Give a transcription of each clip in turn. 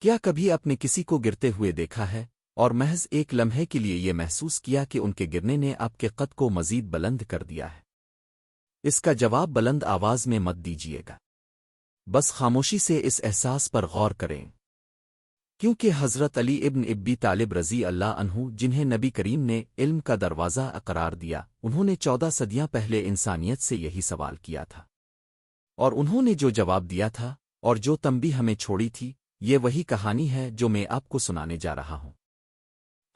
کیا کبھی اپنے کسی کو گرتے ہوئے دیکھا ہے اور محض ایک لمحے کے لیے یہ محسوس کیا کہ ان کے گرنے نے آپ کے قد کو مزید بلند کر دیا ہے؟ اس کا جواب بلند آواز میں مت دیجیے گا، بس خاموشی سے اس احساس پر غور کریں، کیونکہ حضرت علی ابن ابی طالب رضی اللہ عنہ، جنہیں نبی کریم نے علم کا دروازہ قرار دیا، انہوں نے 14 صدیاں پہلے انسانیت سے یہی سوال کیا تھا، اور انہوں نے جو جواب دیا تھا اور جو تنبیہ ہمیں چھوڑی تھی، یہ وہی کہانی ہے جو میں آپ کو سنانے جا رہا ہوں۔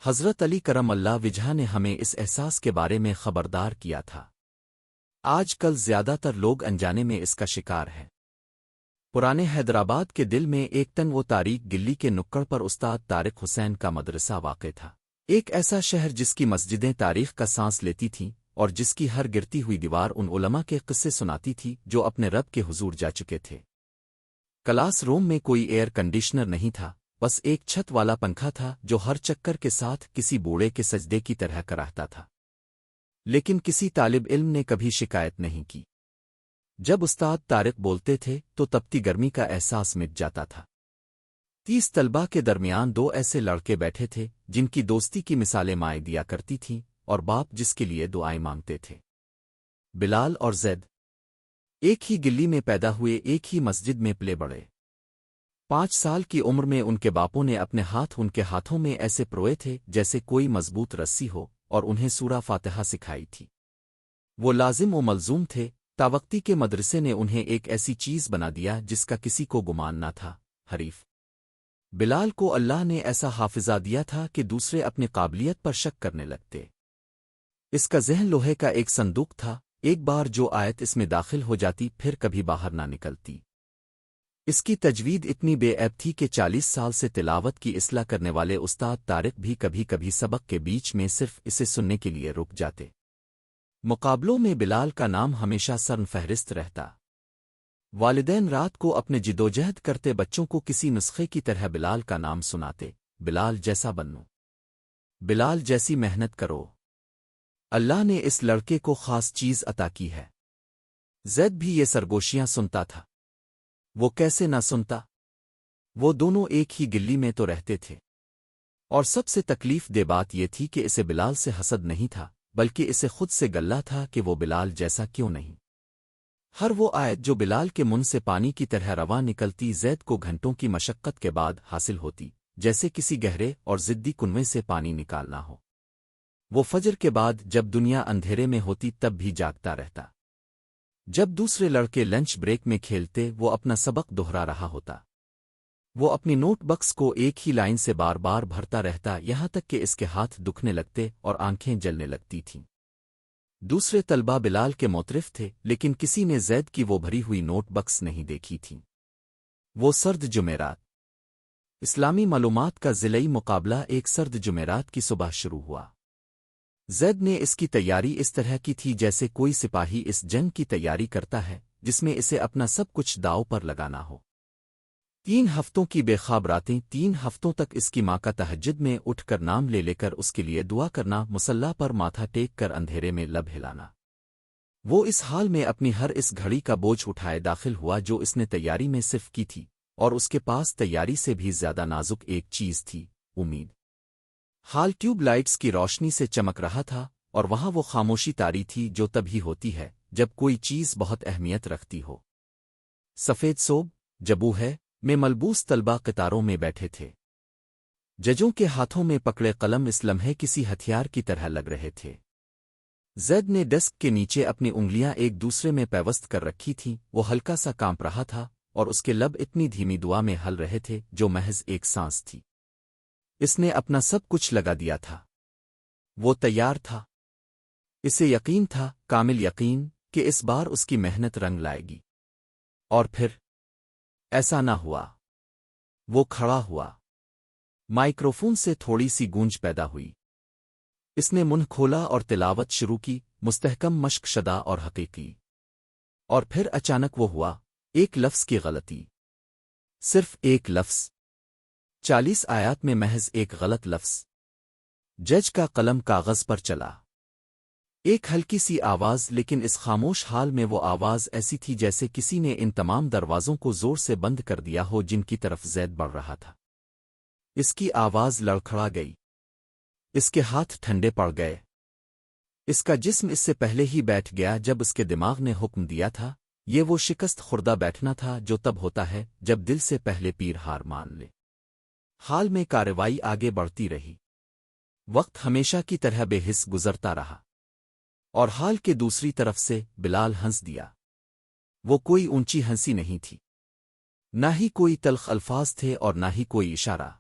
حضرت علی کرم اللہ وجہ نے ہمیں اس احساس کے بارے میں خبردار کیا تھا۔ آج کل زیادہ تر لوگ انجانے میں اس کا شکار ہیں۔ پرانے حیدرآباد کے دل میں ایک تنگ و تاریک گلی کے نکڑ پر استاد طارق حسین کا مدرسہ واقع تھا، ایک ایسا شہر جس کی مسجدیں تاریخ کا سانس لیتی تھیں اور جس کی ہر گرتی ہوئی دیوار ان علماء کے قصے سناتی تھی جو اپنے رب کے حضور جا چکے تھے۔ کلاس روم میں کوئی ایئر کنڈیشنر نہیں تھا، بس ایک چھت والا پنکھا تھا جو ہر چکر کے ساتھ کسی بوڑھے کے سجدے کی طرح کراہتا تھا، لیکن کسی طالب علم نے کبھی شکایت نہیں کی۔ جب استاد طارق بولتے تھے تو تپتی گرمی کا احساس مٹ جاتا تھا۔ 30 طلبہ کے درمیان 2 ایسے لڑکے بیٹھے تھے جن کی دوستی کی مثالیں مائیں دیا کرتی تھیں اور باپ جس کے لیے دعائیں مانگتے تھے۔ بلال اور زید ایک ہی گلی میں پیدا ہوئے، ایک ہی مسجد میں پلے بڑھے۔ 5 سال کی عمر میں ان کے باپوں نے اپنے ہاتھ ان کے ہاتھوں میں ایسے پروئے تھے جیسے کوئی مضبوط رسی ہو، اور انہیں سورہ فاتحہ سکھائی تھی۔ وہ لازم و ملزوم تھے، تاوقتی کے مدرسے نے انہیں ایک ایسی چیز بنا دیا جس کا کسی کو گمان نہ تھا، حریف۔ بلال کو اللہ نے ایسا حافظہ دیا تھا کہ دوسرے اپنی قابلیت پر شک کرنے لگتے۔ اس کا ذہن لوہے کا ایک صندوق تھا، ایک بار جو آیت اس میں داخل ہو جاتی پھر کبھی باہر نہ نکلتی۔ اس کی تجوید اتنی بے عیب تھی کہ 40 سال سے تلاوت کی اصلاح کرنے والے استاد طارق بھی کبھی کبھی سبق کے بیچ میں صرف اسے سننے کے لیے رک جاتے۔ مقابلوں میں بلال کا نام ہمیشہ سرن فہرست رہتا۔ والدین رات کو اپنے جدوجہد کرتے بچوں کو کسی نسخے کی طرح بلال کا نام سناتے، بلال جیسا بنو، بلال جیسی محنت کرو، اللہ نے اس لڑکے کو خاص چیز عطا کی ہے۔ زید بھی یہ سرگوشیاں سنتا تھا، وہ کیسے نہ سنتا؟ وہ دونوں ایک ہی گلی میں تو رہتے تھے، اور سب سے تکلیف دہ بات یہ تھی کہ اسے بلال سے حسد نہیں تھا، بلکہ اسے خود سے گلہ تھا کہ وہ بلال جیسا کیوں نہیں۔ ہر وہ آیت جو بلال کے منہ سے پانی کی طرح رواں نکلتی زید کو گھنٹوں کی مشقت کے بعد حاصل ہوتی، جیسے کسی گہرے اور ضدی کنویں سے پانی نکالنا ہو۔ وہ فجر کے بعد جب دنیا اندھیرے میں ہوتی تب بھی جاگتا رہتا۔ جب دوسرے لڑکے لنچ بریک میں کھیلتے وہ اپنا سبق دہرا رہا ہوتا۔ وہ اپنی نوٹ بکس کو ایک ہی لائن سے بار بار بھرتا رہتا، یہاں تک کہ اس کے ہاتھ دکھنے لگتے اور آنکھیں جلنے لگتی تھیں۔ دوسرے طلبہ بلال کے معترف تھے، لیکن کسی نے زید کی وہ بھری ہوئی نوٹ بکس نہیں دیکھی تھی۔ وہ سرد جمعرات، اسلامی معلومات کا ضلعی مقابلہ ایک سرد جمعرات کی صبح شروع ہوا۔ زید نے اس کی تیاری اس طرح کی تھی جیسے کوئی سپاہی اس جنگ کی تیاری کرتا ہے جس میں اسے اپنا سب کچھ داؤ پر لگانا ہو۔ 3 ہفتوں کی بے خواب راتیں، 3 ہفتوں تک اس کی ماں کا تہجد میں اٹھ کر نام لے کر اس کے لیے دعا کرنا، مصلی پر ماتھا ٹیک کر اندھیرے میں لب ہلانا۔ وہ اس حال میں اپنی ہر اس گھڑی کا بوجھ اٹھائے داخل ہوا جو اس نے تیاری میں صرف کی تھی، اور اس کے پاس تیاری سے بھی زیادہ نازک ایک چیز تھی، امید۔ حال ٹیوب لائٹس کی روشنی سے چمک رہا تھا، اور وہاں وہ خاموشی طاری تھی جو تبھی ہوتی ہے جب کوئی چیز بہت اہمیت رکھتی ہو۔ سفید صوب جبو ہے میں ملبوس طلبہ قطاروں میں بیٹھے تھے۔ ججوں کے ہاتھوں میں پکڑے قلم اس لمحے کسی ہتھیار کی طرح لگ رہے تھے۔ زید نے ڈیسک کے نیچے اپنی انگلیاں ایک دوسرے میں پیوست کر رکھی تھیں، وہ ہلکا سا کانپ رہا تھا، اور اس کے لب اتنی دھیمی دعا میں ہل رہے تھے جو محض ایک سانس تھی۔ اس نے اپنا سب کچھ لگا دیا تھا، وہ تیار تھا۔ اسے یقین تھا، کامل یقین، کہ اس بار اس کی محنت رنگ لائے گی۔ اور پھر ایسا نہ ہوا۔ وہ کھڑا ہوا، مائکروفون سے تھوڑی سی گونج پیدا ہوئی۔ اس نے منہ کھولا اور تلاوت شروع کی، مستحکم، مشق شدہ اور حقیقی۔ اور پھر اچانک وہ ہوا، ایک لفظ کی غلطی، صرف ایک لفظ۔ 40 آیات میں محض ایک غلط لفظ۔ جج کا قلم کاغذ پر چلا۔ ایک ہلکی سی آواز، لیکن اس خاموش حال میں وہ آواز ایسی تھی جیسے کسی نے ان تمام دروازوں کو زور سے بند کر دیا ہو جن کی طرف زید بڑھ رہا تھا۔ اس کی آواز لڑکھڑا گئی، اس کے ہاتھ ٹھنڈے پڑ گئے، اس کا جسم اس سے پہلے ہی بیٹھ گیا جب اس کے دماغ نے حکم دیا تھا۔ یہ وہ شکست خوردہ بیٹھنا تھا جو تب ہوتا ہے جب دل سے پہلے پیر ہار مان لے۔ حال میں کارروائی آگے بڑھتی رہی، وقت ہمیشہ کی طرح بے حس گزرتا رہا، اور حال کے دوسری طرف سے بلال ہنس دیا۔ وہ کوئی اونچی ہنسی نہیں تھی، نہ ہی کوئی تلخ الفاظ تھے اور نہ ہی کوئی اشارہ،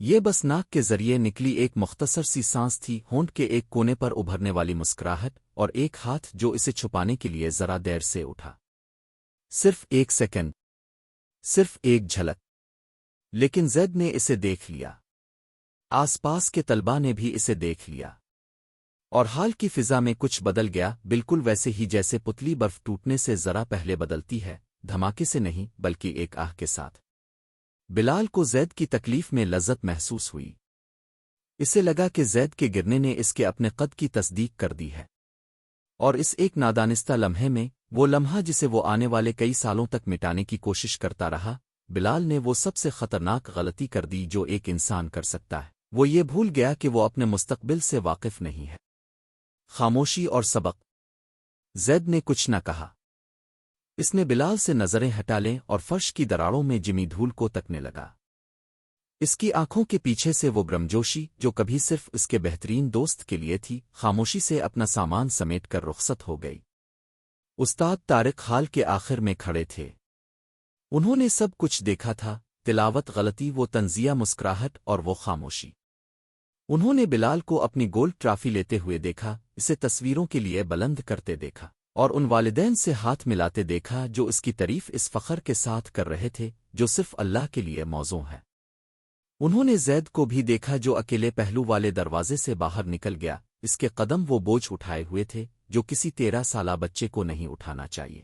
یہ بس ناک کے ذریعے نکلی ایک مختصر سی سانس تھی، ہونٹ کے ایک کونے پر ابھرنے والی مسکراہٹ، اور ایک ہاتھ جو اسے چھپانے کے لیے ذرا دیر سے اٹھا۔ صرف ایک سیکنڈ، صرف ایک جھلک، لیکن زید نے اسے دیکھ لیا، آس پاس کے طلبہ نے بھی اسے دیکھ لیا، اور حال کی فضا میں کچھ بدل گیا، بالکل ویسے ہی جیسے پتلی برف ٹوٹنے سے ذرا پہلے بدلتی ہے، دھماکے سے نہیں بلکہ ایک آہ کے ساتھ۔ بلال کو زید کی تکلیف میں لذت محسوس ہوئی، اسے لگا کہ زید کے گرنے نے اس کے اپنے قد کی تصدیق کر دی ہے، اور اس ایک نادانستہ لمحے میں، وہ لمحہ جسے وہ آنے والے کئی سالوں تک مٹانے کی کوشش کرتا رہا، بلال نے وہ سب سے خطرناک غلطی کر دی جو ایک انسان کر سکتا ہے، وہ یہ بھول گیا کہ وہ اپنے مستقبل سے واقف نہیں ہے۔ خاموشی اور سبق۔ زید نے کچھ نہ کہا، اس نے بلال سے نظریں ہٹا لیں اور فرش کی دراڑوں میں جمی دھول کو تکنے لگا۔ اس کی آنکھوں کے پیچھے سے وہ گرمجوشی جو کبھی صرف اس کے بہترین دوست کے لیے تھی، خاموشی سے اپنا سامان سمیٹ کر رخصت ہو گئی۔ استاد طارق حال کے آخر میں کھڑے تھے، انہوں نے سب کچھ دیکھا تھا، تلاوت، غلطی، وہ تنزیہ مسکراہٹ اور وہ خاموشی۔ انہوں نے بلال کو اپنی گولڈ ٹرافی لیتے ہوئے دیکھا، اسے تصویروں کے لیے بلند کرتے دیکھا، اور ان والدین سے ہاتھ ملاتے دیکھا جو اس کی تعریف اس فخر کے ساتھ کر رہے تھے جو صرف اللہ کے لیے موزوں ہے۔ انہوں نے زید کو بھی دیکھا جو اکیلے پہلو والے دروازے سے باہر نکل گیا، اس کے قدم وہ بوجھ اٹھائے ہوئے تھے جو کسی 13 سالہ بچے کو نہیں اٹھانا چاہیے۔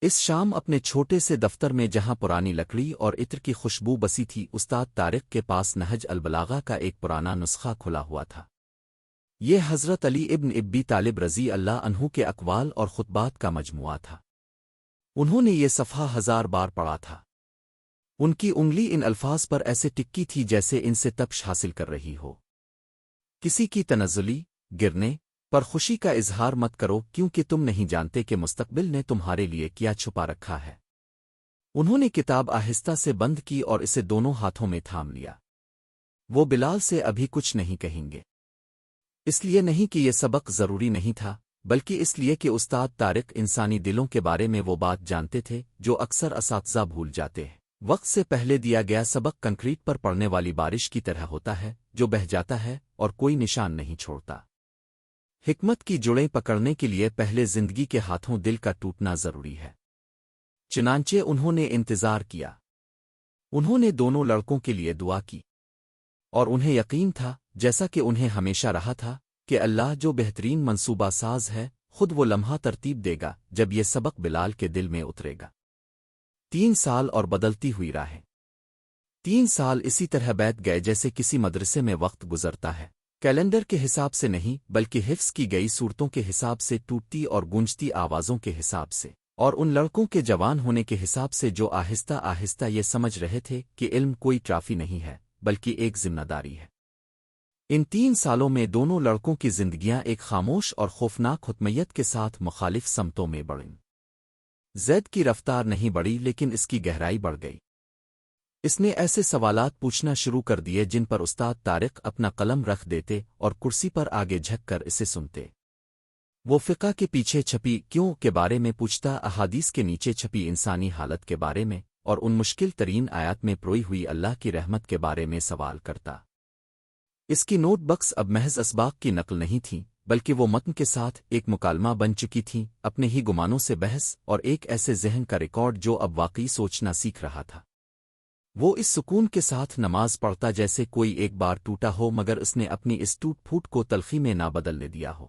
اس شام اپنے چھوٹے سے دفتر میں جہاں پرانی لکڑی اور عطر کی خوشبو بسی تھی، استاد طارق کے پاس نہج البلاغہ کا ایک پرانا نسخہ کھلا ہوا تھا۔ یہ حضرت علی ابن ابی طالب رضی اللہ عنہ کے اقوال اور خطبات کا مجموعہ تھا۔ انہوں نے یہ صفحہ 1000 بار پڑھا تھا، ان کی انگلی ان الفاظ پر ایسے ٹکی تھی جیسے ان سے تپش حاصل کر رہی ہو۔ کسی کی تنزلی، گرنے پر خوشی کا اظہار مت کرو، کیونکہ تم نہیں جانتے کہ مستقبل نے تمہارے لیے کیا چھپا رکھا ہے۔ انہوں نے کتاب آہستہ سے بند کی اور اسے دونوں ہاتھوں میں تھام لیا۔ وہ بلال سے ابھی کچھ نہیں کہیں گے، اس لیے نہیں کہ یہ سبق ضروری نہیں تھا، بلکہ اس لیے کہ استاد طارق انسانی دلوں کے بارے میں وہ بات جانتے تھے جو اکثر اساتذہ بھول جاتے ہیں۔ وقت سے پہلے دیا گیا سبق کنکریٹ پر پڑنے والی بارش کی طرح ہوتا ہے جو بہہ جاتا ہے اور کوئی نشان نہیں چھوڑتا۔ حکمت کی جڑیں پکڑنے کے لیے پہلے زندگی کے ہاتھوں دل کا ٹوٹنا ضروری ہے۔ چنانچہ انہوں نے انتظار کیا، انہوں نے دونوں لڑکوں کے لیے دعا کی، اور انہیں یقین تھا، جیسا کہ انہیں ہمیشہ رہا تھا، کہ اللہ جو بہترین منصوبہ ساز ہے، خود وہ لمحہ ترتیب دے گا جب یہ سبق بلال کے دل میں اترے گا۔ 3 سال اور بدلتی ہوئی راہیں۔ 3 سال اسی طرح بیت گئے جیسے کسی مدرسے میں وقت گزرتا ہے، کیلنڈر کے حساب سے نہیں بلکہ حفظ کی گئی صورتوں کے حساب سے، ٹوٹتی اور گونجتی آوازوں کے حساب سے، اور ان لڑکوں کے جوان ہونے کے حساب سے جو آہستہ آہستہ یہ سمجھ رہے تھے کہ علم کوئی ٹرافی نہیں ہے بلکہ ایک ذمہ داری ہے۔ ان 3 سالوں میں دونوں لڑکوں کی زندگیاں ایک خاموش اور خوفناک حتمیت کے ساتھ مخالف سمتوں میں بڑھیں۔ زید کی رفتار نہیں بڑھی لیکن اس کی گہرائی بڑھ گئی۔ اس نے ایسے سوالات پوچھنا شروع کر دیے جن پر استاد طارق اپنا قلم رکھ دیتے اور کرسی پر آگے جھک کر اسے سنتے۔ وہ فقہ کے پیچھے چھپی کیوں کے بارے میں پوچھتا، احادیث کے نیچے چھپی انسانی حالت کے بارے میں، اور ان مشکل ترین آیات میں پروئی ہوئی اللہ کی رحمت کے بارے میں سوال کرتا۔ اس کی نوٹ بکس اب محض اسباق کی نقل نہیں تھیں، بلکہ وہ متن کے ساتھ ایک مکالمہ بن چکی تھیں، اپنے ہی گمانوں سے بحث اور ایک ایسے ذہن کا ریکارڈ جو اب واقعی سوچنا سیکھ رہا تھا۔ وہ اس سکون کے ساتھ نماز پڑھتا جیسے کوئی ایک بار ٹوٹا ہو مگر اس نے اپنی اس ٹوٹ پھوٹ کو تلخی میں نہ بدلنے دیا ہو۔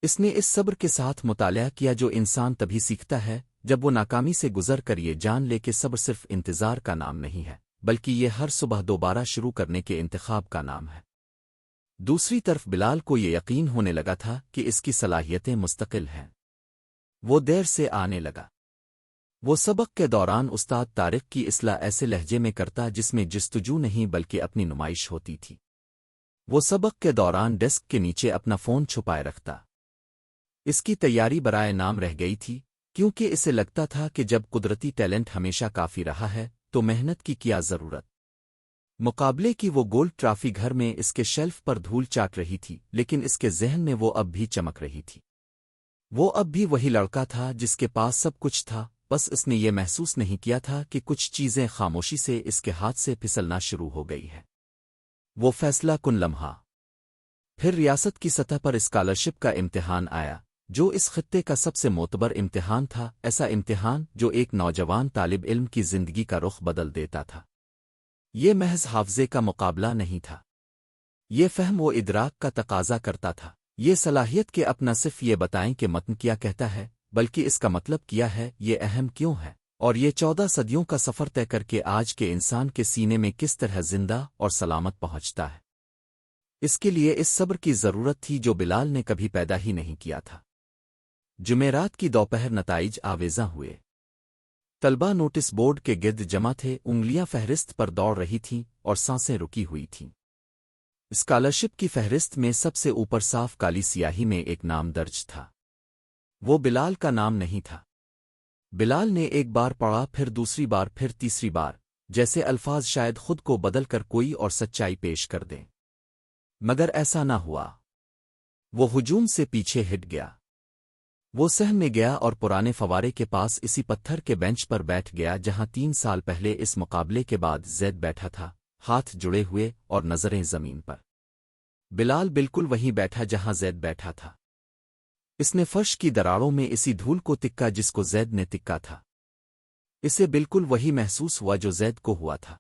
اس نے اس صبر کے ساتھ مطالعہ کیا جو انسان تبھی سیکھتا ہے جب وہ ناکامی سے گزر کر یہ جان لے کہ صبر صرف انتظار کا نام نہیں ہے، بلکہ یہ ہر صبح دوبارہ شروع کرنے کے انتخاب کا نام ہے۔ دوسری طرف بلال کو یہ یقین ہونے لگا تھا کہ اس کی صلاحیتیں مستقل ہیں۔ وہ دیر سے آنے لگا، وہ سبق کے دوران استاد طارق کی اصلاح ایسے لہجے میں کرتا جس میں جستجو نہیں بلکہ اپنی نمائش ہوتی تھی۔ وہ سبق کے دوران ڈیسک کے نیچے اپنا فون چھپائے رکھتا۔ اس کی تیاری برائے نام رہ گئی تھی، کیونکہ اسے لگتا تھا کہ جب قدرتی ٹیلنٹ ہمیشہ کافی رہا ہے تو محنت کی کیا ضرورت۔ مقابلے کی وہ گولڈ ٹرافی گھر میں اس کے شیلف پر دھول چاٹ رہی تھی، لیکن اس کے ذہن میں وہ اب بھی چمک رہی تھی۔ وہ اب بھی وہی لڑکا تھا جس کے پاس سب کچھ تھا، بس اس نے یہ محسوس نہیں کیا تھا کہ کچھ چیزیں خاموشی سے اس کے ہاتھ سے پھسلنا شروع ہو گئی ہے۔ وہ فیصلہ کن لمحہ۔ پھر ریاست کی سطح پر اسکالرشپ کا امتحان آیا، جو اس خطے کا سب سے معتبر امتحان تھا، ایسا امتحان جو ایک نوجوان طالب علم کی زندگی کا رخ بدل دیتا تھا۔ یہ محض حافظے کا مقابلہ نہیں تھا، یہ فہم و ادراک کا تقاضا کرتا تھا، یہ صلاحیت کہ اپنا صرف یہ بتائیں کہ متن کیا کہتا ہے، بلکہ اس کا مطلب کیا ہے، یہ اہم کیوں ہے، اور یہ 14 صدیوں کا سفر طے کر کے آج کے انسان کے سینے میں کس طرح زندہ اور سلامت پہنچتا ہے۔ اس کے لیے اس صبر کی ضرورت تھی جو بلال نے کبھی پیدا ہی نہیں کیا تھا۔ جمعرات کی دوپہر نتائج آویزاں ہوئے۔ طلبہ نوٹس بورڈ کے گرد جمع تھے، انگلیاں فہرست پر دوڑ رہی تھیں اور سانسیں رکی ہوئی تھیں۔ اسکالرشپ کی فہرست میں سب سے اوپر صاف کالی سیاہی میں ایک نام درج تھا۔ وہ بلال کا نام نہیں تھا۔ بلال نے ایک بار پڑھا، پھر دوسری بار، پھر تیسری بار، جیسے الفاظ شاید خود کو بدل کر کوئی اور سچائی پیش کر دیں، مگر ایسا نہ ہوا۔ وہ ہجوم سے پیچھے ہٹ گیا۔ وہ صحن میں گیا اور پرانے فوارے کے پاس اسی پتھر کے بینچ پر بیٹھ گیا جہاں 3 سال پہلے اس مقابلے کے بعد زید بیٹھا تھا، ہاتھ جڑے ہوئے اور نظریں زمین پر۔ بلال بالکل وہیں بیٹھا جہاں زید بیٹھا تھا۔ اس نے فرش کی دراڑوں میں اسی دھول کو تکا جس کو زید نے تکا تھا۔ اسے بالکل وہی محسوس ہوا جو زید کو ہوا تھا۔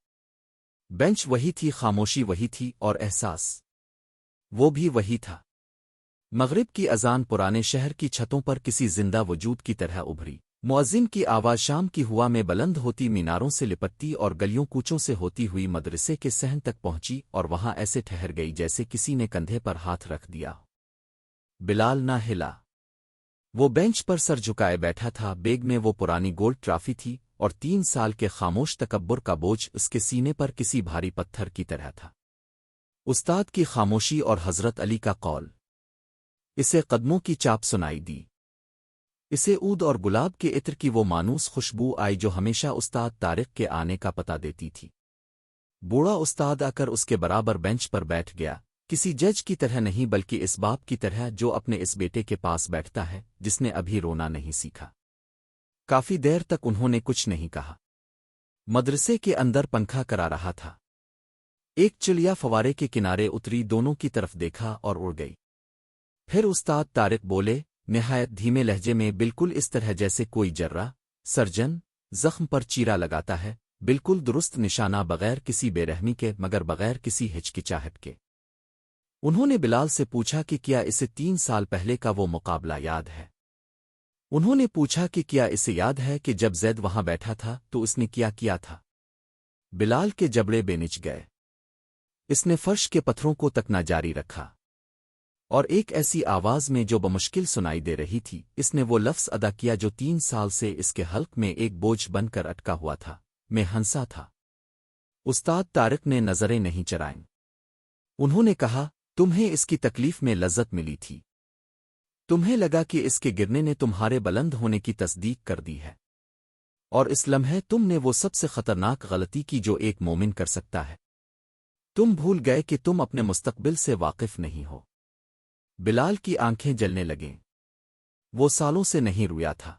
بینچ وہی تھی، خاموشی وہی تھی، اور احساس وہ بھی وہی تھا۔ مغرب کی اذان پرانے شہر کی چھتوں پر کسی زندہ وجود کی طرح ابھری۔ مؤذن کی آواز شام کی ہوا میں بلند ہوتی میناروں سے لپٹتی اور گلیوں کوچوں سے ہوتی ہوئی مدرسے کے صحن تک پہنچی، اور وہاں ایسے ٹھہر گئی جیسے کسی نے کندھے پر ہاتھ رکھ دیا۔ بلال نہ ہلا۔ وہ بینچ پر سر جھکائے بیٹھا تھا، بیگ میں وہ پرانی گولڈ ٹرافی تھی، اور 3 سال کے خاموش تکبر کا بوجھ اس کے سینے پر کسی بھاری پتھر کی طرح تھا۔ استاد کی خاموشی اور حضرت علی کا قول۔ اسے قدموں کی چاپ سنائی دی۔ اسے عود اور گلاب کے عطر کی وہ مانوس خوشبو آئی جو ہمیشہ استاد طارق کے آنے کا پتہ دیتی تھی۔ بوڑھا استاد آ کر اس کے برابر بینچ پر بیٹھ گیا، کسی جج کی طرح نہیں بلکہ اس باپ کی طرح جو اپنے اس بیٹے کے پاس بیٹھتا ہے جس نے ابھی رونا نہیں سیکھا۔ کافی دیر تک انہوں نے کچھ نہیں کہا۔ مدرسے کے اندر پنکھا کرا رہا تھا۔ ایک چڑیا فوارے کے کنارے اتری، دونوں کی طرف دیکھا اور اڑ گئی۔ پھر استاد طارق بولے، نہایت دھیمے لہجے میں، بالکل اس طرح جیسے کوئی جرہ سرجن زخم پر چیرا لگاتا ہے، بالکل درست نشانہ، بغیر کسی بے رحمی کے مگر بغیر کسی ہچکچاہٹ کے۔ انہوں نے بلال سے پوچھا کہ کیا اسے 3 سال پہلے کا وہ مقابلہ یاد ہے؟ انہوں نے پوچھا کہ کیا اسے یاد ہے کہ جب زید وہاں بیٹھا تھا تو اس نے کیا کیا تھا؟ بلال کے جبڑے بے نچ گئے۔ اس نے فرش کے پتھروں کو تکنا جاری رکھا، اور ایک ایسی آواز میں جو بمشکل سنائی دے رہی تھی، اس نے وہ لفظ ادا کیا جو 3 سال سے اس کے حلق میں ایک بوجھ بن کر اٹکا ہوا تھا، میں ہنسا تھا۔ استاد طارق نے نظریں نہیں چرائیں۔ انہوں نے کہا، تمہیں اس کی تکلیف میں لذت ملی تھی، تمہیں لگا کہ اس کے گرنے نے تمہارے بلند ہونے کی تصدیق کر دی ہے، اور اس لمحے تم نے وہ سب سے خطرناک غلطی کی جو ایک مومن کر سکتا ہے، تم بھول گئے کہ تم اپنے مستقبل سے واقف نہیں ہو۔ بلال کی آنکھیں جلنے لگیں۔ وہ سالوں سے نہیں رویا تھا۔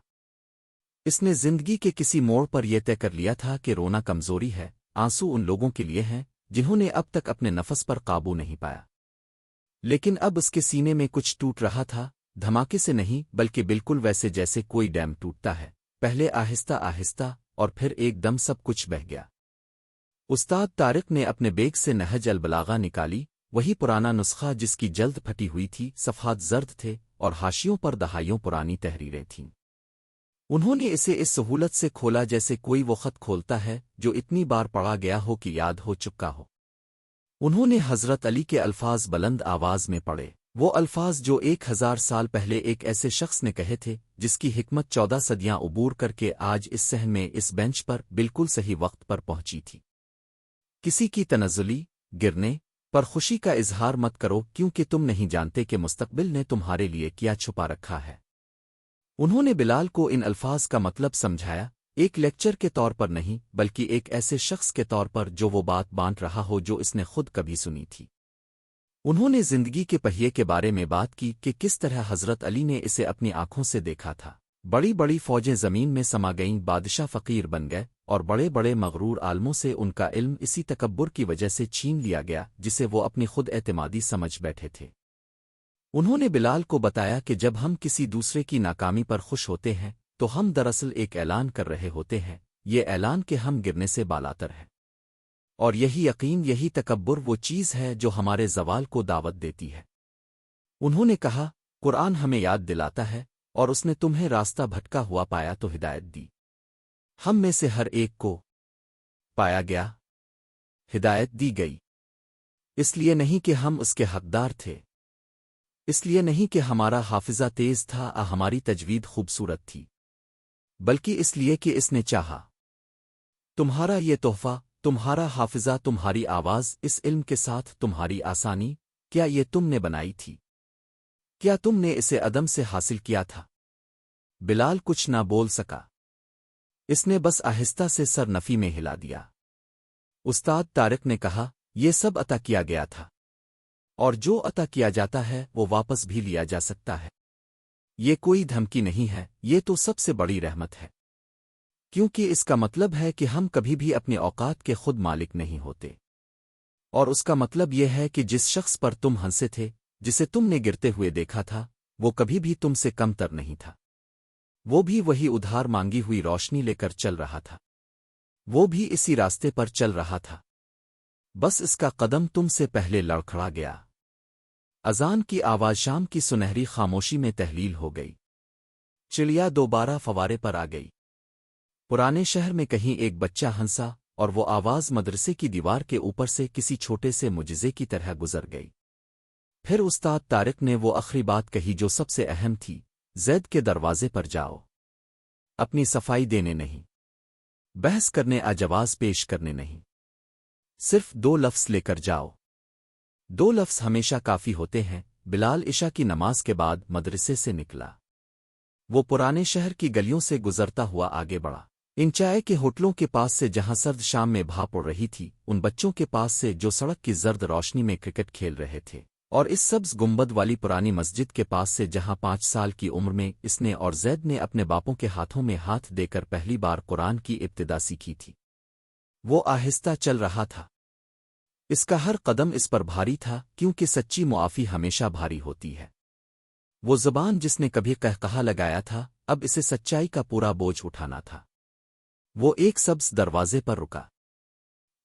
اس نے زندگی کے کسی موڑ پر یہ طے کر لیا تھا کہ رونا کمزوری ہے، آنسو ان لوگوں کے لیے ہیں جنہوں نے اب تک اپنے نفس پر قابو نہیں پایا۔ لیکن اب اس کے سینے میں کچھ ٹوٹ رہا تھا، دھماکے سے نہیں بلکہ بالکل ویسے جیسے کوئی ڈیم ٹوٹتا ہے، پہلے آہستہ آہستہ اور پھر ایک دم سب کچھ بہہ گیا۔ استاد طارق نے اپنے بیگ سے نہج البلاغہ نکالی، وہی پرانا نسخہ جس کی جلد پھٹی ہوئی تھی، صفحات زرد تھے اور حاشیوں پر دہائیوں پرانی تحریریں تھیں۔ انہوں نے اسے اس سہولت سے کھولا جیسے کوئی وہ خط کھولتا ہے جو اتنی بار پڑھا گیا ہو کہ یاد ہو چکا ہو۔ انہوں نے حضرت علی کے الفاظ بلند آواز میں پڑھے، وہ الفاظ جو 1000 سال پہلے ایک ایسے شخص نے کہے تھے جس کی حکمت 14 صدیاں عبور کر کے آج اس صحن میں اس بینچ پر بالکل صحیح وقت پر پہنچی تھی۔ کسی کی تنزلی گرنے پر خوشی کا اظہار مت کرو، کیونکہ تم نہیں جانتے کہ مستقبل نے تمہارے لیے کیا چھپا رکھا ہے۔ انہوں نے بلال کو ان الفاظ کا مطلب سمجھایا، ایک لیکچر کے طور پر نہیں بلکہ ایک ایسے شخص کے طور پر جو وہ بات بانٹ رہا ہو جو اس نے خود کبھی سنی تھی۔ انہوں نے زندگی کے پہیے کے بارے میں بات کی کہ کس طرح حضرت علی نے اسے اپنی آنکھوں سے دیکھا تھا، بڑی بڑی فوجیں زمین میں سما گئیں، بادشاہ فقیر بن گئے، اور بڑے بڑے مغرور عالموں سے ان کا علم اسی تکبر کی وجہ سے چھین لیا گیا جسے وہ اپنی خود اعتمادی سمجھ بیٹھے تھے۔ انہوں نے بلال کو بتایا کہ جب ہم کسی دوسرے کی ناکامی پر خوش ہوتے ہیں تو ہم دراصل ایک اعلان کر رہے ہوتے ہیں، یہ اعلان کہ ہم گرنے سے بالاتر ہیں، اور یہی یقین، یہی تکبر وہ چیز ہے جو ہمارے زوال کو دعوت دیتی ہے۔ انہوں نے کہا، قرآن ہمیں یاد دلاتا ہے، اور اس نے تمہیں راستہ بھٹکا ہوا پایا تو ہدایت دی۔ ہم میں سے ہر ایک کو پایا گیا، ہدایت دی گئی، اس لیے نہیں کہ ہم اس کے حقدار تھے، اس لیے نہیں کہ ہمارا حافظہ تیز تھا ہماری تجوید خوبصورت تھی، بلکہ اس لیے کہ اس نے چاہا۔ تمہارا یہ تحفہ، تمہارا حافظہ، تمہاری آواز، اس علم کے ساتھ تمہاری آسانی، کیا یہ تم نے بنائی تھی؟ کیا تم نے اسے عدم سے حاصل کیا تھا؟ بلال کچھ نہ بول سکا، اس نے بس آہستہ سے سر نفی میں ہلا دیا۔ استاد طارق نے کہا، یہ سب عطا کیا گیا تھا، اور جو عطا کیا جاتا ہے وہ واپس بھی لیا جا سکتا ہے۔ یہ کوئی دھمکی نہیں ہے، یہ تو سب سے بڑی رحمت ہے، کیونکہ اس کا مطلب ہے کہ ہم کبھی بھی اپنے اوقات کے خود مالک نہیں ہوتے، اور اس کا مطلب یہ ہے کہ جس شخص پر تم ہنسے تھے، جسے تم نے گرتے ہوئے دیکھا تھا، وہ کبھی بھی تم سے کم تر نہیں تھا، وہ بھی وہی ادھار مانگی ہوئی روشنی لے کر چل رہا تھا، وہ بھی اسی راستے پر چل رہا تھا، بس اس کا قدم تم سے پہلے لڑکھڑا گیا۔ اذان کی آواز شام کی سنہری خاموشی میں تحلیل ہو گئی، چڑیا دوبارہ فوارے پر آ گئی۔ پرانے شہر میں کہیں ایک بچہ ہنسا، اور وہ آواز مدرسے کی دیوار کے اوپر سے کسی چھوٹے سے معجزے کی طرح گزر گئی۔ پھر استاد طارق نے وہ آخری بات کہی جو سب سے اہم تھی، زید کے دروازے پر جاؤ، اپنی صفائی دینے نہیں، بحث کرنے، جواز پیش کرنے نہیں، صرف 2 لفظ لے کر جاؤ۔ 2 لفظ ہمیشہ کافی ہوتے ہیں۔ بلال عشاء کی نماز کے بعد مدرسے سے نکلا، وہ پرانے شہر کی گلیوں سے گزرتا ہوا آگے بڑھا، ان چائے کے ہوٹلوں کے پاس سے جہاں سرد شام میں بھاپ اڑ رہی تھی، ان بچوں کے پاس سے جو سڑک کی زرد روشنی میں کرکٹ کھیل رہے تھے، اور اس سبز گنبد والی پرانی مسجد کے پاس سے جہاں 5 سال کی عمر میں اس نے اور زید نے اپنے باپوں کے ہاتھوں میں ہاتھ دے کر پہلی بار قرآن کی ابتدا سیکھی تھی۔ وہ آہستہ چل رہا تھا، اس کا ہر قدم اس پر بھاری تھا، کیونکہ سچی معافی ہمیشہ بھاری ہوتی ہے۔ وہ زبان جس نے کبھی قہقہا لگایا تھا، اب اسے سچائی کا پورا بوجھ اٹھانا تھا۔ وہ ایک سبز دروازے پر رکا،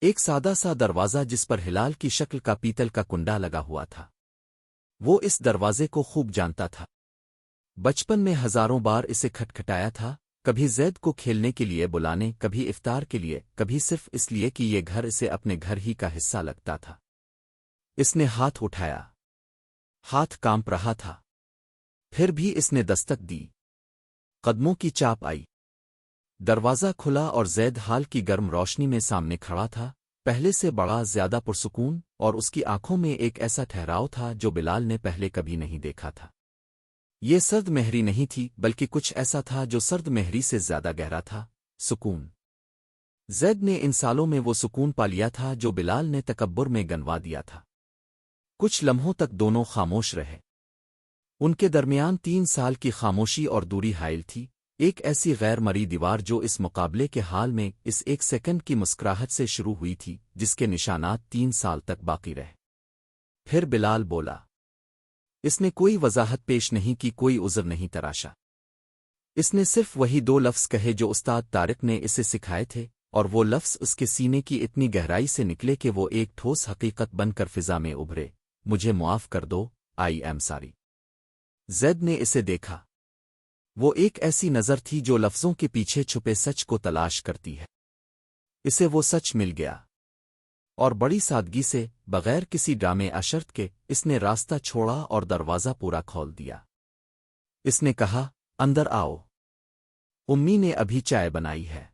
ایک سادہ سا دروازہ جس پر ہلال کی شکل کا پیتل کا کنڈا لگا ہوا تھا۔ وہ اس دروازے کو خوب جانتا تھا، بچپن میں ہزاروں بار اسے کھٹکھٹایا تھا، کبھی زید کو کھیلنے کے لیے بلانے، کبھی افطار کے لیے، کبھی صرف اس لیے کہ یہ گھر اسے اپنے گھر ہی کا حصہ لگتا تھا۔ اس نے ہاتھ اٹھایا، ہاتھ کانپ رہا تھا، پھر بھی اس نے دستک دی، قدموں کی چاپ آئی، دروازہ کھلا اور زید حال کی گرم روشنی میں سامنے کھڑا تھا، پہلے سے بڑا، زیادہ پرسکون، اور اس کی آنکھوں میں ایک ایسا ٹھہراؤ تھا جو بلال نے پہلے کبھی نہیں دیکھا تھا۔ یہ سرد مہری نہیں تھی، بلکہ کچھ ایسا تھا جو سرد مہری سے زیادہ گہرا تھا، سکون۔ زید نے ان سالوں میں وہ سکون پا لیا تھا جو بلال نے تکبر میں گنوا دیا تھا۔ کچھ لمحوں تک دونوں خاموش رہے، ان کے درمیان 3 سال کی خاموشی اور دوری حائل تھی، ایک ایسی غیر مری دیوار جو اس مقابلے کے حال میں اس 1 سیکنڈ کی مسکراہٹ سے شروع ہوئی تھی، جس کے نشانات 3 سال تک باقی رہے۔ پھر بلال بولا، اس نے کوئی وضاحت پیش نہیں کی، کوئی عذر نہیں تراشا، اس نے صرف وہی 2 لفظ کہے جو استاد طارق نے اسے سکھائے تھے، اور وہ لفظ اس کے سینے کی اتنی گہرائی سے نکلے کہ وہ ایک ٹھوس حقیقت بن کر فضا میں ابھرے، مجھے معاف کر دو، آئی ایم ساری۔ زید نے اسے دیکھا، وہ ایک ایسی نظر تھی جو لفظوں کے پیچھے چھپے سچ کو تلاش کرتی ہے۔ اسے وہ سچ مل گیا۔ اور بڑی سادگی سے بغیر کسی ڈرامے اشرت کے اس نے راستہ چھوڑا اور دروازہ پورا کھول دیا۔ اس نے کہا، اندر آؤ، امی نے ابھی چائے بنائی ہے۔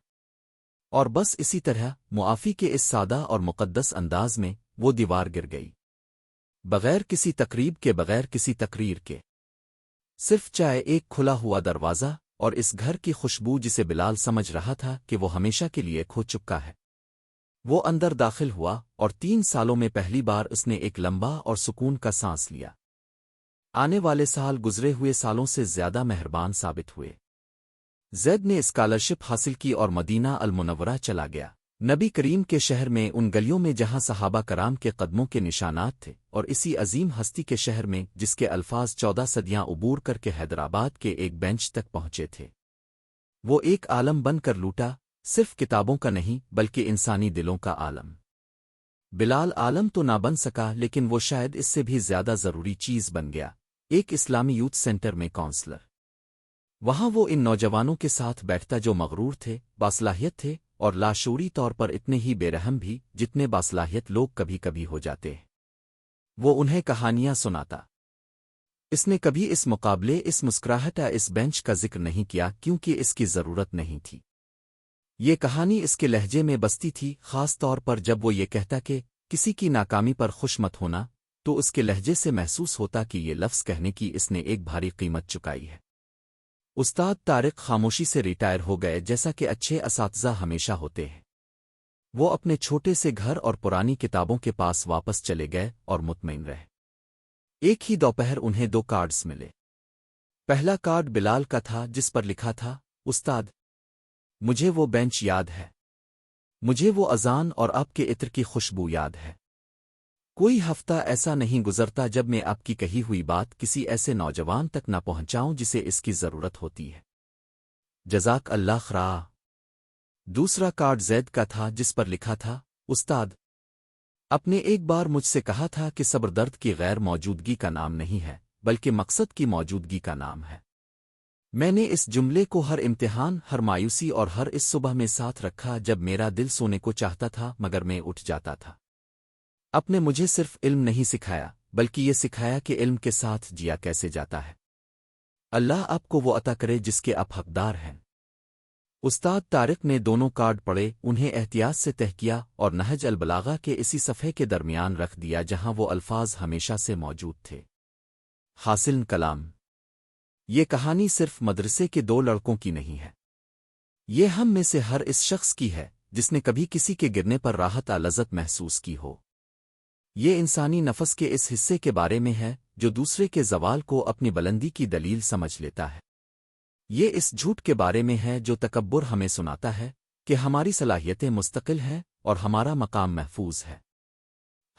اور بس اسی طرح معافی کے اس سادہ اور مقدس انداز میں وہ دیوار گر گئی، بغیر کسی تقریب کے، بغیر کسی تقریر کے، صرف چائے، ایک کھلا ہوا دروازہ اور اس گھر کی خوشبو جسے بلال سمجھ رہا تھا کہ وہ ہمیشہ کے لیے کھو چکا ہے۔ وہ اندر داخل ہوا اور 3 سالوں میں پہلی بار اس نے ایک لمبا اور سکون کا سانس لیا۔ آنے والے سال گزرے ہوئے سالوں سے زیادہ مہربان ثابت ہوئے۔ زید نے اسکالرشپ حاصل کی اور مدینہ المنورہ چلا گیا، نبی کریم کے شہر میں، ان گلیوں میں جہاں صحابہ کرام کے قدموں کے نشانات تھے، اور اسی عظیم ہستی کے شہر میں جس کے الفاظ 14 صدیاں عبور کر کے حیدرآباد کے ایک بینچ تک پہنچے تھے۔ وہ ایک عالم بن کر لوٹا، صرف کتابوں کا نہیں بلکہ انسانی دلوں کا عالم۔ بلال عالم تو نہ بن سکا، لیکن وہ شاید اس سے بھی زیادہ ضروری چیز بن گیا، ایک اسلامی یوتھ سینٹر میں کونسلر۔ وہاں وہ ان نوجوانوں کے ساتھ بیٹھتا جو مغرور تھے، باصلاحیت تھے، اور لاشعوری طور پر اتنے ہی بے رحم بھی جتنے باصلاحیت لوگ کبھی کبھی ہو جاتے ہیں۔ وہ انہیں کہانیاں سناتا۔ اس نے کبھی اس مقابلے، اس مسکراہٹ یا اس بینچ کا ذکر نہیں کیا، کیونکہ اس کی ضرورت نہیں تھی۔ یہ کہانی اس کے لہجے میں بستی تھی، خاص طور پر جب وہ یہ کہتا کہ کسی کی ناکامی پر خوش مت ہونا، تو اس کے لہجے سے محسوس ہوتا کہ یہ لفظ کہنے کی اس نے ایک بھاری قیمت چکائی ہے۔ استاد طارق خاموشی سے ریٹائر ہو گئے، جیسا کہ اچھے اساتذہ ہمیشہ ہوتے ہیں۔ وہ اپنے چھوٹے سے گھر اور پرانی کتابوں کے پاس واپس چلے گئے اور مطمئن رہے۔ ایک ہی دوپہر انہیں 2 کارڈز ملے۔ پہلا کارڈ بلال کا تھا، جس پر لکھا تھا، استاد، مجھے وہ بینچ یاد ہے، مجھے وہ اذان اور آپ کے عطر کی خوشبو یاد ہے۔ کوئی ہفتہ ایسا نہیں گزرتا جب میں آپ کی کہی ہوئی بات کسی ایسے نوجوان تک نہ پہنچاؤں جسے اس کی ضرورت ہوتی ہے۔ جزاک اللہ خیر۔ دوسرا کارڈ زید کا تھا، جس پر لکھا تھا، استاد، آپ نے ایک بار مجھ سے کہا تھا کہ صبر درد کی غیر موجودگی کا نام نہیں ہے، بلکہ مقصد کی موجودگی کا نام ہے۔ میں نے اس جملے کو ہر امتحان، ہر مایوسی اور ہر اس صبح میں ساتھ رکھا جب میرا دل سونے کو چاہتا تھا مگر میں اٹھ جاتا تھا۔ آپ نے مجھے صرف علم نہیں سکھایا، بلکہ یہ سکھایا کہ علم کے ساتھ جیا کیسے جاتا ہے۔ اللہ آپ کو وہ عطا کرے جس کے آپ حقدار ہیں۔ استاد طارق نے دونوں کارڈ پڑھے، انہیں احتیاط سے تہہ کیا اور نہج البلاغہ کے اسی صفحے کے درمیان رکھ دیا جہاں وہ الفاظ ہمیشہ سے موجود تھے۔ حاصل کلام۔ یہ کہانی صرف مدرسے کے 2 لڑکوں کی نہیں ہے، یہ ہم میں سے ہر اس شخص کی ہے جس نے کبھی کسی کے گرنے پر راحت لذت محسوس کی ہو۔ یہ انسانی نفس کے اس حصے کے بارے میں ہے جو دوسرے کے زوال کو اپنی بلندی کی دلیل سمجھ لیتا ہے۔ یہ اس جھوٹ کے بارے میں ہے جو تکبر ہمیں سناتا ہے کہ ہماری صلاحیتیں مستقل ہیں اور ہمارا مقام محفوظ ہے۔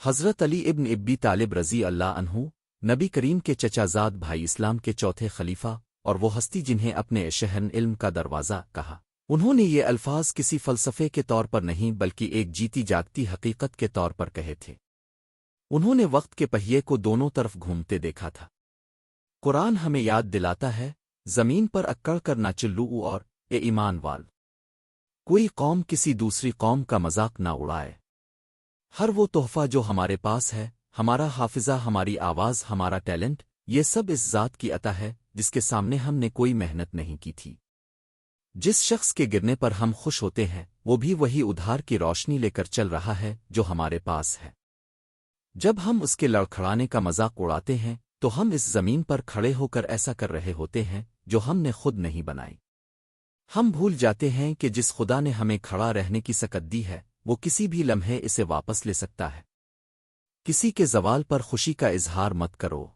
حضرت علی ابن ابی طالب رضی اللہ عنہ، نبی کریم کے چچا زاد بھائی، اسلام کے چوتھے خلیفہ، اور وہ ہستی جنہیں اپنے شہن علم کا دروازہ کہا، انہوں نے یہ الفاظ کسی فلسفے کے طور پر نہیں بلکہ ایک جیتی جاگتی حقیقت کے طور پر کہے تھے۔ انہوں نے وقت کے پہیے کو دونوں طرف گھومتے دیکھا تھا۔ قرآن ہمیں یاد دلاتا ہے، زمین پر اکڑ کر نہ چلو اور اے ایمان وال، کوئی قوم کسی دوسری قوم کا مذاق نہ اڑائے۔ ہر وہ تحفہ جو ہمارے پاس ہے، ہمارا حافظہ، ہماری آواز، ہمارا ٹیلنٹ، یہ سب اس ذات کی عطا ہے جس کے سامنے ہم نے کوئی محنت نہیں کی تھی۔ جس شخص کے گرنے پر ہم خوش ہوتے ہیں، وہ بھی وہی ادھار کی روشنی لے کر چل رہا ہے جو ہمارے پاس ہے۔ جب ہم اس کے لڑکھڑانے کا مذاق اڑاتے ہیں تو ہم اس زمین پر کھڑے ہو کر ایسا کر رہے ہوتے ہیں جو ہم نے خود نہیں بنائی۔ ہم بھول جاتے ہیں کہ جس خدا نے ہمیں کھڑا رہنے کی سکت دی ہے، وہ کسی بھی لمحے اسے واپس لے سکتا ہے۔ کسی کے زوال پر خوشی کا اظہار مت کرو،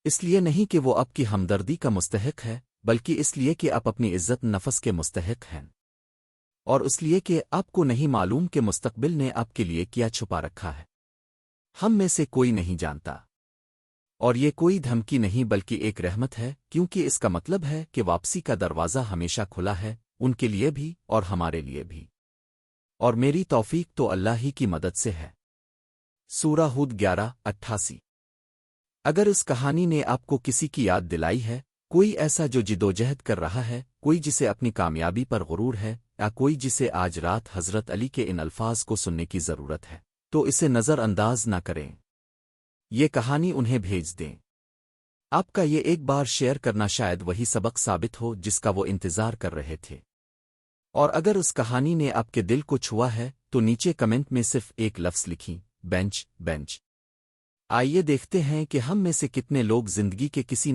اس لیے نہیں کہ وہ آپ کی ہمدردی کا مستحق ہے، بلکہ اس لیے کہ آپ اپنی عزت نفس کے مستحق ہیں، اور اس لیے کہ آپ کو نہیں معلوم کہ مستقبل نے آپ کے لیے کیا چھپا رکھا ہے۔ ہم میں سے کوئی نہیں جانتا، اور یہ کوئی دھمکی نہیں بلکہ ایک رحمت ہے، کیونکہ اس کا مطلب ہے کہ واپسی کا دروازہ ہمیشہ کھلا ہے، ان کے لیے بھی اور ہمارے لیے بھی، اور میری توفیق تو اللہ ہی کی مدد سے ہے۔ سورہ ہود 11:88۔ اگر اس کہانی نے آپ کو کسی کی یاد دلائی ہے، کوئی ایسا جو جدوجہد کر رہا ہے، کوئی جسے اپنی کامیابی پر غرور ہے، یا کوئی جسے آج رات حضرت علی کے ان الفاظ کو سننے کی ضرورت ہے تو اسے نظر انداز نہ کریں، یہ کہانی انہیں بھیج دیں۔ آپ کا یہ ایک بار شیئر کرنا شاید وہی سبق ثابت ہو جس کا وہ انتظار کر رہے تھے، اور اگر اس کہانی نے آپ کے دل کو چھوا ہے تو نیچے کمنٹ میں صرف ایک لفظ لکھیں، بینچ بینچ۔ آئیے دیکھتے ہیں کہ ہم میں سے کتنے لوگ زندگی کے کسی